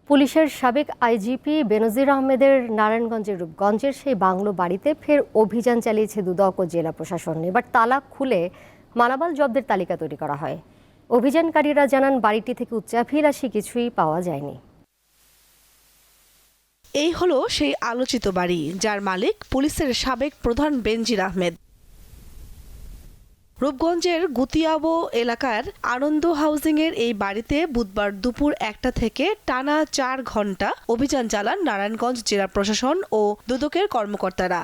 পুলিশের সাবেক আইজিপি বেনজির আহমেদের নারায়ণগঞ্জের রূপগঞ্জের সেই বাংলো বাড়িতে ফের অভিযান চালিয়েছে দুদক ও জেলা প্রশাসন। এবার তালা খুলে মালামাল জব্দের তালিকা তৈরি করা হয়। অভিযানকারীরা জানান, বাড়িটি থেকে উচ্চাভিলাষী কিছুই পাওয়া যায়নি। এই হলো সেই আলোচিত বাড়ি, যার মালিক পুলিশের সাবেক প্রধান বেনজির আহমেদ। রূপগঞ্জের গুতিয়াবো এলাকার আনন্দ হাউজিং এর এই বাড়িতে বুধবার দুপুর 1টা থেকে টানা 4 ঘন্টা অভিযান চালান নারায়ণগঞ্জ জেলা প্রশাসন ও দুদকের কর্মকর্তারা।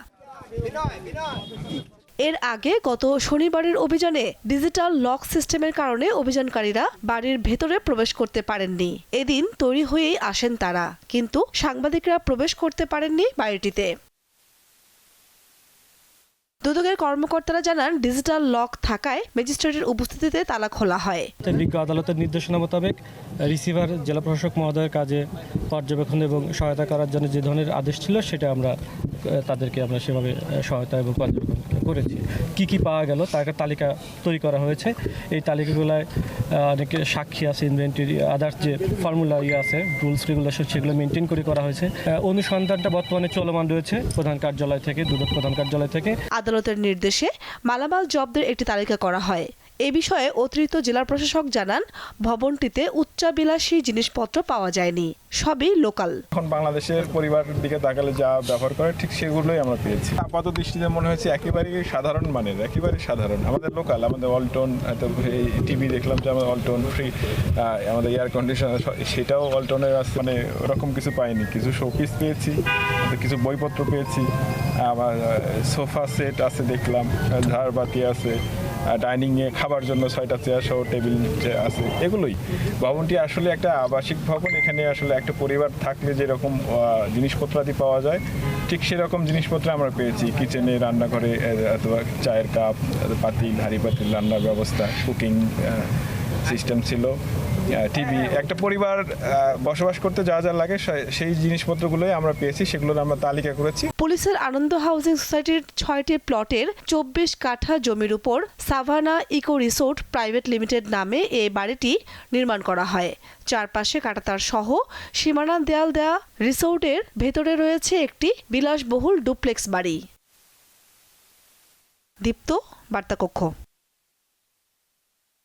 এর আগে গত শনিবারের অভিযানে ডিজিটাল লক সিস্টেমের কারণে অভিযানকারীরা বাড়ির ভেতরে প্রবেশ করতে পারেননি। এদিন তৈরি হয়েই আসেন তারা, কিন্তু সাংবাদিকরা প্রবেশ করতে পারেননি বাড়িটিতে। দুদকের কর্মকর্তারা জানান, ডিজিটাল লক থাকায় ম্যাজিস্ট্রেটের উপস্থিতিতে তালা খোলা হয়। বিজ্ঞ আদালতের নির্দেশনা মোতাবেক রিসিভার জেলা প্রশাসক মহোদয়ের কাজে পর্যবেক্ষণ এবং সহায়তা করার জন্য যে ধরনের আদেশ ছিল, সেটা আমরা সেভাবে সহায়তা এবং পর্যবেক্ষণ করেছি। কি পাওয়া গেল তার তালিকা তৈরি করা হয়েছে। এই তালিকাগুলোয় অনেক সাক্ষী আছে, ইনভেন্টরি, আদার্স যে ফর্মুলা আছে, রুলস রেগুলেশন, সেগুলো মেনটেন করে করা হয়েছে। অনুসন্ধানটা বর্তমানে চলমান রয়েছে প্রধান কার্যালয় থেকে, দুদক প্রধান কার্যালয় থেকে। আদালতের নির্দেশে মালামাল জব্দের একটি তালিকা করা হয়। এ বিষয়ে অতিরিক্ত জেলা প্রশাসক জানান, ভবনটিতে উচ্চাভিলাষী জিনিসপত্র পাওয়া যায়নি, সবই লোকাল। এখন বাংলাদেশের পরিবারের দিকে তাকালে যা ব্যবহার করে ঠিক সেগুলোই আমরা পেয়েছি। আপাত দৃষ্টিতে মনে হয়েছে একেবারেই সাধারণ মানের, একেবারে সাধারণ আমাদের লোকাল, আমাদের অল্টন, টিভি দেখলাম যে আমাদের অল্টন ফ্রি, আমাদের এয়ার কন্ডিশনার সেটাও অল্টনের আছে, মানে ওরকম কিছু পাইনি। কিছু শোপিস পেয়েছি, কিছু বইপত্র পেয়েছি, আবার সোফা সেট আছে দেখলাম, ঝাড়বাতি আছে, ডাইনিংয়ে খাবার জন্য 6টা চেয়ার সহ টেবিল আছে। এগুলোই ভবনটি আসলে একটা আবাসিক ভবন। এখানে আসলে একটা পরিবার থাকলে যেরকম জিনিসপত্রাদি পাওয়া যায়, ঠিক সেরকম জিনিসপত্র আমরা পেয়েছি। কিচেনে, রান্নাঘরে অথবা চায়ের কাপ, পাতিল, হাঁড়ি পাতিল, রান্নার ব্যবস্থা, কুকিং সিস্টেম ছিল, টিভি। একটা পরিবার বসবাস করতে যা যা লাগে সেই জিনিসপত্রগুলোই আমরা পেয়েছি, সেগুলোর আমরা তালিকা করেছি। পুলিশের আনন্দ হাউজিং সোসাইটির 6টি প্লটের 24 কাঠা জমির উপর Savannah eco resort private limited নামে এই বাড়িটি নির্মাণ করা হয়। চারপাশে কাঁটাতার সহ সীমানা দেয়াল দেয়া রিসোর্টের ভেতরে রয়েছে একটি বিলাসবহুল ডুপ্লেক্স বাড়ি। দীপ্ত, বার্তা কক্ষ।